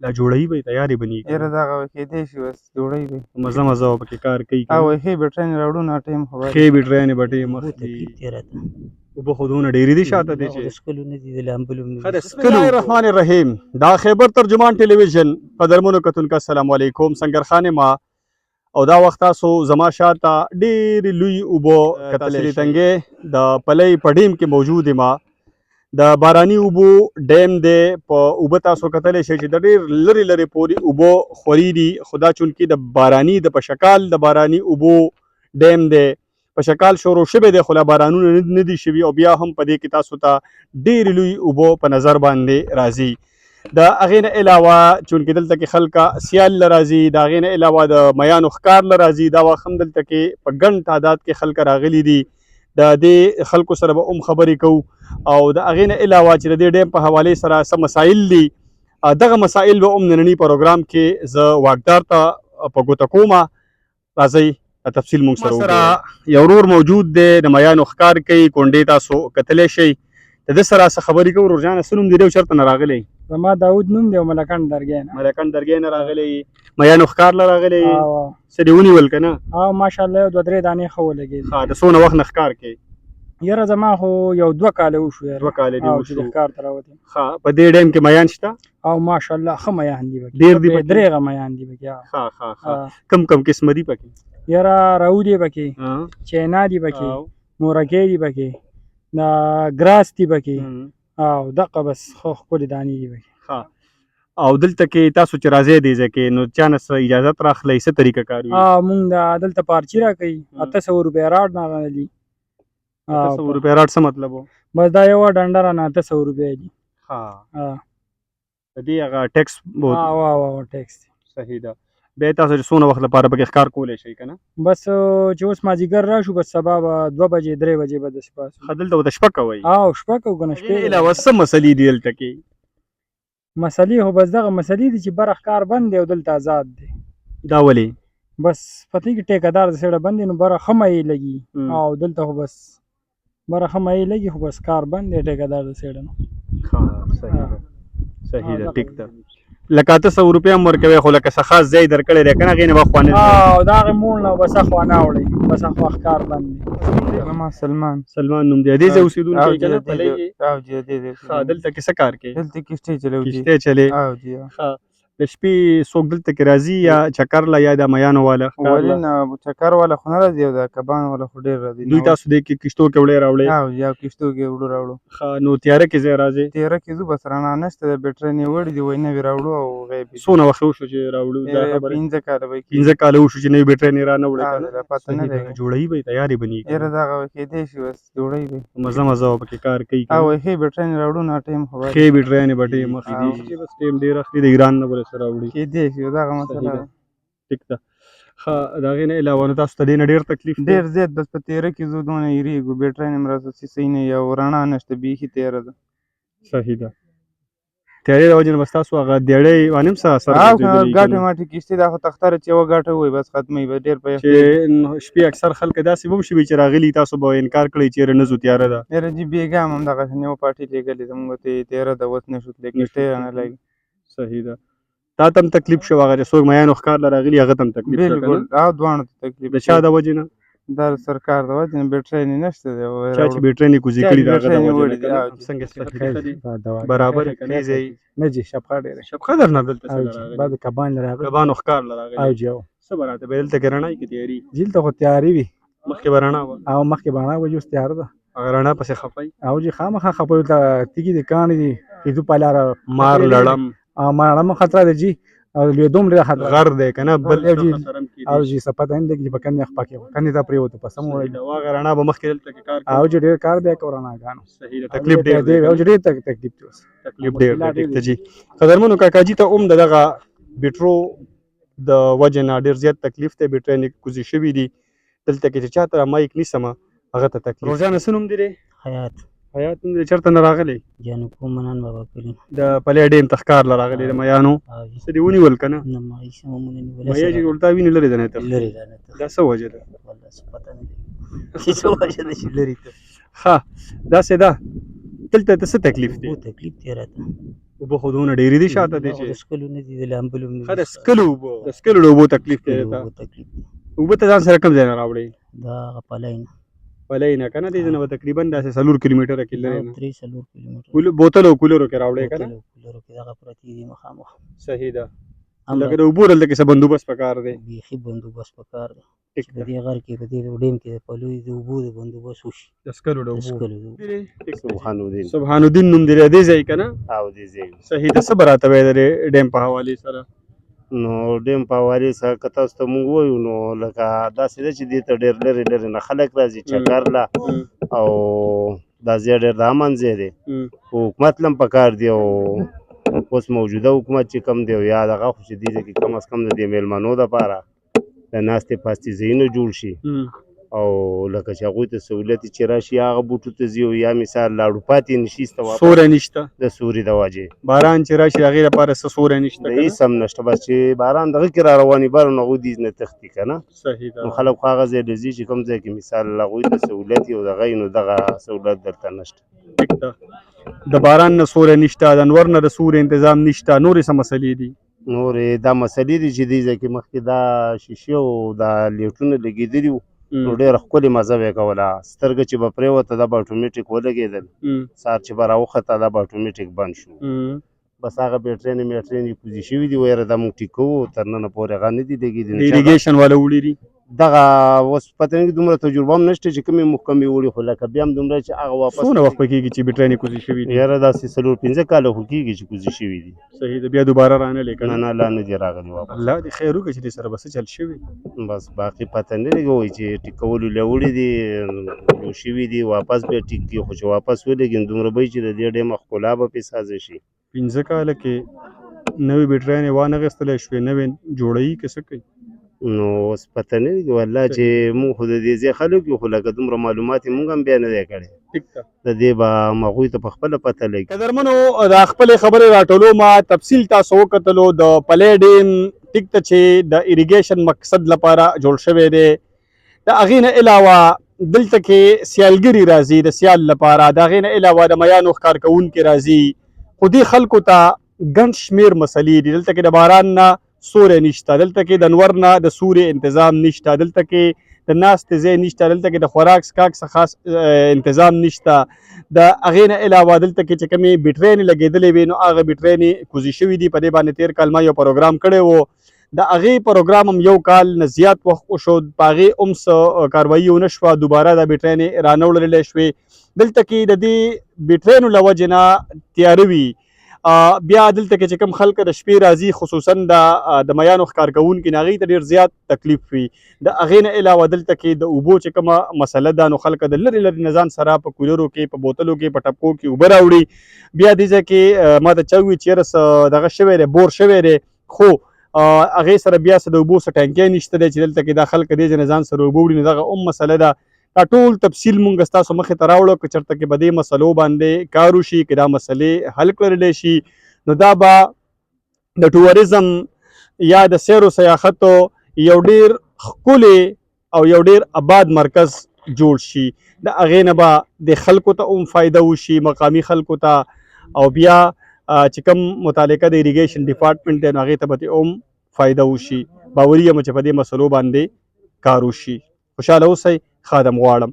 لا جوړوي به تیارې بني یاره دغه کېدای شي بس جوړوي به مزه مزه او پکې کار کوي او ښې بټرۍ راوړو نه ټایم خو ښې بټرۍ به ډېر مخ دي اوبه خو دونه ډېرې دي شاته دي چې بسم الله الرحمن الرحیم دا خیبر ترجمان ټلویزیون قدرمنو کتونکو السلام علیکم سنگرخان ما او دا وخت تاسو زما شاته ډېرې لوی اوبه کتلی تنګې د پلۍ په ډیم کې موجود ما د باراني اوبو ډیم دی په اوبه تاسو کتلی شئ چې د ډېر لرې لرې پورې اوبه خوري دي خو دا چونکې د باراني د په شکال د باراني اوبو ډیم دی په شکال شروع شوی دی خو لا بارانونه نه دي شوي او بیا هم په دې کې تاسو ته ډېرې لوی اوبه په نظر باندې راځي د هغې نه علاوه چونکې دلته کې خلکه سیال له راځي د هغې نه علاوه د میانو ښکار له راځي دا وخت هم دلته کې په ګڼ تعداد کې خلک راغلي دي د دې خلکو سره به هم خبرې کوو او د هغې نه علاوه چې د دې ډیم په حوالې سره څه مسایل دي دغه مسایل به هم ننني پروګرام کې زه واکدار ته په ګوته کومه راځئ تفصیل مونږ سره یو ورور موجود دی د میانو ښکار کوي کونډې تاسو کتلی شئ د ده سره څه خبرې کوو ورور جانه څه نوم دی دی او چېرته نه راغلی زما داود نوم دی او ملکنډ درګۍ نه ملکنډ درګۍ نه راغلی میانو ښکار له راغلی څه دې ونیول که نه ماشاءالله یو دوه درې دانې ښه ولګېدې د څونه وخت نه ښکار کوې یاره زما خو یو 2 کاله وشو دوه کاله دې وشو چې ښکار ته راوتم ښه په دې ډیم کې میان شته او ماشاءالله ښه میان دي پکې ډېر دي درېغه میان دي پکې کم کم قسمه دي پکې یاره راو دي پکې چینا دي پکې مورکې دي پکې دا ګراس دي پکې او دغه بس خو ښکلې دانې دي پکې او دلته کې تاسو چې راځئ دې ځای کې نو چا نه څه اجازت راخلئ څه طریقه کار وي مونږ دلته پارچي راکوي 800 روپۍ راډ نه رانلي 800 روپۍ راډ څه مطلب و بس دا یوه ډنډه رانه 800 روپۍ دي د دې هغه ټیکس ټیکس دی صحیح ده بیا تاسو چې څونه وخت لپاره پکې ښکار کولی شئ که نه بس چې اوس مازدیګر راشو بس سبا به 2 بجې 3 بجې به داسې پاسو ښه دلته به د شپه کوئ شپه کوو که نه شپې علاوه څه مسلې دي دلته کې مسلې خو بس دغه مسلې دي چې بره ښکار بند دی او دلته آزاد دی دا ولې بس پته کې ټیکهدار د سړه بند دی نو بره ښه مایې لګي او دلته خو بس بره ښه مایې لګي خو بس کار بند دی ټیکهدار د سړه نو صحیح ده ټیک ده لکه 800 روپۍ هم ورکوي خو لکه څه خاص ځای درکړی دی که نه هغې نه به خوانه او د هغې موړ نه بس اخوا نه وړئ بس اخوا ښکار بند دی زما سلمان نوم دی دې ځای اوسېدونکی که نه پلی یې دلته کې څه کار کوې دلته کښتۍ چلوو کښتۍ چلې ښه د شپې څوک دلته کې راځي یا چکر له یا د میانو والا ولې نه چکر والا خو نه راځي او د کبان والا خو ډېر راځي دوی تاسو دې کې کښتو کې وړی راوړئ یا کښتو کې وړو راوړو ښه نو تیاره کې ځای راځئ تیاره کې ځو بس رڼا نشته د بېټرۍ نیوړي دي وایي نوې راوړو او غیب څونه وخت وشو چې راوړو 15 کاله به 15 کاله وشو چې نوې بېټرۍ نه رانه وړئ پته نه دی جوړوي به تیارې بني یاره دغه کېدای شي بس جوړوي به مزه مزه او پکې کار کوي او ښې بېټرۍ راوړو نه ټایم خو ښې بېټرۍ به ډېر مخکې دي بس ټایم ډېر اخلي د ایران نه به ورسره راوړي کېدای شي دغه مسله ده ټیک ده ښه د هغې نه علاوه نو تاسو ته دې نه ډېر تکلیف ډېر زیات بس په تیاره کې ځو دونه هېرېږو بېټرۍ نه هم راته صحیح نه او رڼا نشته بیخي تیاره ده صحیح ده تیارې د وجې نه بس تاسو هغه دیړۍ وانیم څه سره ګاټې ماټې کښتۍ دا خو تختره چې یوه ګاټه ووایي بس ختموي به ډېر په چې شپې اکثر خلک داسې به هم شوي چې راغلي تاسو به انکار کړئ چې یاره نه ځو تیاره ده یاره جي بېګا هم همدغسې یوه پارټي لېږلې ده موږ ته تیاره ده اوس نه شو تللی کښتۍ رانه لګي صحیح ده تا ته هم تکلیف شو هغه چې څوک میانو ښکار له راغلي هغه ته هم تکلیف شو بالکل دواړو ته تکلیف د چا د وجې نه دا سرکار د وجې نه بېټرۍ نه نشته دی چا چې بېټرۍ نه کوزي کړي د هغه د وجې نه څنګه برابر یې که نه ځای نه جي شپخه ډېره شپخه درنه دلته څه راغلي بعد کبان راغلي کبانو ښکار له راغلي او جي څه به راته به دلته کې رڼا وي که تیاري دلته خو تیارې وي مخکې به رڼا وه او مخکې به رڼا وه اوس تیاره ده هغه رڼا پسې خفئ او جي خامخا خپل ته تیږې دي کاڼي دي کېدو په لاره مار لړم مارړم خطره ده جي او لیدوم ډېر خطر غر دی که نه بل او جي څه پته نه لګي چې په کندې خپه کې کندې ته پرېوتو په سم وایي هغه رڼا به مخکې دلته کې کار او جي ډېر کار دی که رڼاګانو صحیح ده تکلیف ډېر دی او جي ډېر تکلیف دی اوس تکلیف ډېر دی ټیک ده جي قدرمنو کاکاجي ته هم د دغه بېټرو د وجې نه ډېر زیات تکلیف دی بېټرۍ نه کوزې شوي دي دلته کې چې چاته مایک نیسمه هغه ته تکلیف روزانه څه نوم دی دی حیات نوم دی چېرته نه راغلی جانکو منان بابا کلي د پلی ډیم ته ښکار له راغلی د میانو څه دې ونیول که نه میا چې الټا وینې لرې ده نه ته دا څه وجه ده ښه داسې ده دلته ته څه تکلیف دی؟ اوبو تکلیف دی راته. اوبه خو دونه ډېرې دي شاته دی د چې څښلو نه دي، د لامبلو نه دي. ښه د څښلو د اوبو تکلیف دی څښلو درته. اوبو تکلیف دی. اوبه ته ځان سره کوم ځای نه راوړئ؟ دا هغه پلی نه، پلی نه که نه دې نه به تقریبا داسې 4 کیلومتره کې لرې نه 3-4 کیلومتره بوتل او کولرو کې راوړئ که نه؟ بوتل او کولرو کې دغه پرتې دي مخامخ. صحیح ده. هم لکه د اوبو دلته کې څه بندوبست پکار دی؟ بیخي بندوبست پکار دی ټیک چې په ده. دې غر کې په دې ډیم کې د پلوي د اوبو د بندوبست وشي. د څښلو د د اوبو. څښلو د اوبو. سبحان الدین سبحان الدین نوم دی د دې ځای که نه؟ او دې ځای صحیح ده. څه به راته وایې د دې ډیم په حوالې سره؟ نو ډیم په حوالې سره که تاسو ته مونږ ووایو نو لکه داسې ده چې دې ته ډېر لرې لرې نه خلک راځي چکر له او دا ځای ډېر د امن ځای دی. خو حکومت له هم پکار دی او اوس موجوده حکومت چې کوم دی او یا دغه خو چې دې ځای کې کم از کم د دې میلمنو دپاره د ناستې پاستې ځایونه جوړ شي او لکه چې هغوی ته سهولت چې راشي هغه بوټو ته ځي او یا مثال لاړو پاتې نشي ایسته واپس سوری نشته د سوري د وجې باران چې راشي د هغې لپاره څه سوری نشته د که نه؟ هېڅ هم نشته بس چې باران دغه کې را روانې بار نو هغوی دې نه تښتي که نه. صحیح نو ده. خلک خو هغه ځای ته ځي چې کوم ځای کې مثال هغوی ته سهولت وي او دغه وي نو دغه سهولت دلته نشته. ټیک ده. د باران نه سوری نشته، د انور نه د سوري انتظام نشته، نورې څه مسلې دي؟ نورې دا مسلې دي چې دې ځای کې مخکې دا شیشې او دا لیټونه لګېدلي وو نو ډېره ښکلې مزه به یې کوله. سترګه چې به پرېوته دا به اټومیټیک ولګېدل، سهار چې به راوخته دا به اټومیټیک بند شو. بس هغه بیټرینې میټرینې کوزې شوي دي ویره دا موږ ټیک کوو تر ننه پورې هغه نه دي لګېدلي. د اریګیشن والا وړي دي دغه اوس پته نه دومره تجربه هم نشته چې کومې محکمې وړي خو لکه بیا هم دومره چې هغه واپس څونه وخت به کېږي چې بیټرینې کوزې شوي دي؟ یاره داسې 4-5 کاله خو کېږي چې کوزې شوي دي. صحیح ده. بیا دوباره رانلې که نه نه؟ نه لا نه دي راغلي واپس. الله دې خیر وکړي چې دې سره به څه چل شوي. بس باقي پته نه لګي وایي چې ټیکولو له وړي دي جوړ شوي دي واپس بیا ټیک کړي خو چې واپس ولګي نو دومره به وي چې د دې ډیمه ښکلا به پرې سازه شي. 15 کاله کې نوې بیټرینې وانغېستلی شوې نوې جوړوي که څه کوي؟ نو اوس پته نه لګي والله چې مونږ خو د دې ځای خلک یو خو لکه دومره معلومات یې مونږ هم بیا نه دی کړی. ټیک ده. د دې به هغوی ته په خپله پته لګي. قدرمنو دا خپلې خبرې راټولو ما تفصیل تاسو وکتلو د پلی ډیم ټیک ته چې د اریګیشن مقصد لپاره جوړ شوی دی. د هغې نه علاوه دلته کې سیالګري راځي د سیال لپاره، د هغې نه علاوه د میانو ښکار کوونکي راځي. خو دې خلکو ته ګڼ شمېر مسلې دي. دلته کې د باران نه سوری نشته، دلته کې د انور نه د سوري انتظام نشته، دلته کې د ناستې ځای نشته، دلته کې د خوراک څښاک څخه خاص انتظام نشته. د هغې نه علاوه دلته کې چې کومې بیټرینې لګېدلې وي نو هغه بیټرینې کوزې شوي دي. په دې باندې تېر کال ما یو پروګرام کړی و، د هغې پروګرام هم 1 کال نه زیات وخت وشو، په هغې هم څه کاروایي ونه شوه، دوباره دا بیټرینې رانه وړللی شوې. دلته کې د دې بیټرینو له وجې نه تیاره وي. بیا دلته کې چې کوم خلک د شپې راځي خصوصا د میانو ښکار کوونکي نو هغوی ته ډېر زیات تکلیف وي. د هغې نه علاوه دلته کې د اوبو چې کومه مسله ده نو خلک د لرې لرې نه ځان سره په کولرو کې په بوتلو کې په ټپکو کې اوبه راوړي. بیا دې ځای کې ما ته چا ووي چې یاره څه دغه شوی دی بور شوی دی، خو هغې سره بیا څه د اوبو څه ټانکۍ نشته دی چې دلته کې دا خلک دې ځای نه ځان سره اوبه وړي. نو دغه هم مسله ده. دا ټول تفصیل مونږ ستاسو مخې ته راوړو که چېرته کې به دې مسلو باندې کار وشي که دا مسلې حل کړلی شي نو دا به د ټوریزم یا د سیر و سیاحتو یو ډېر ښکلی او یو ډېر آباد مرکز جوړ شي. د هغې نه به د خلکو ته هم فایده وشي، مقامي خلکو ته، او بیا چې کوم متعلقه د اریګیشن ډپارټمنټ دی نو هغې ته به هم فایده وشي. باوري یم چې په دې مسلو باندې کار وشي. خوشحاله اوسئ. خادم غواړم.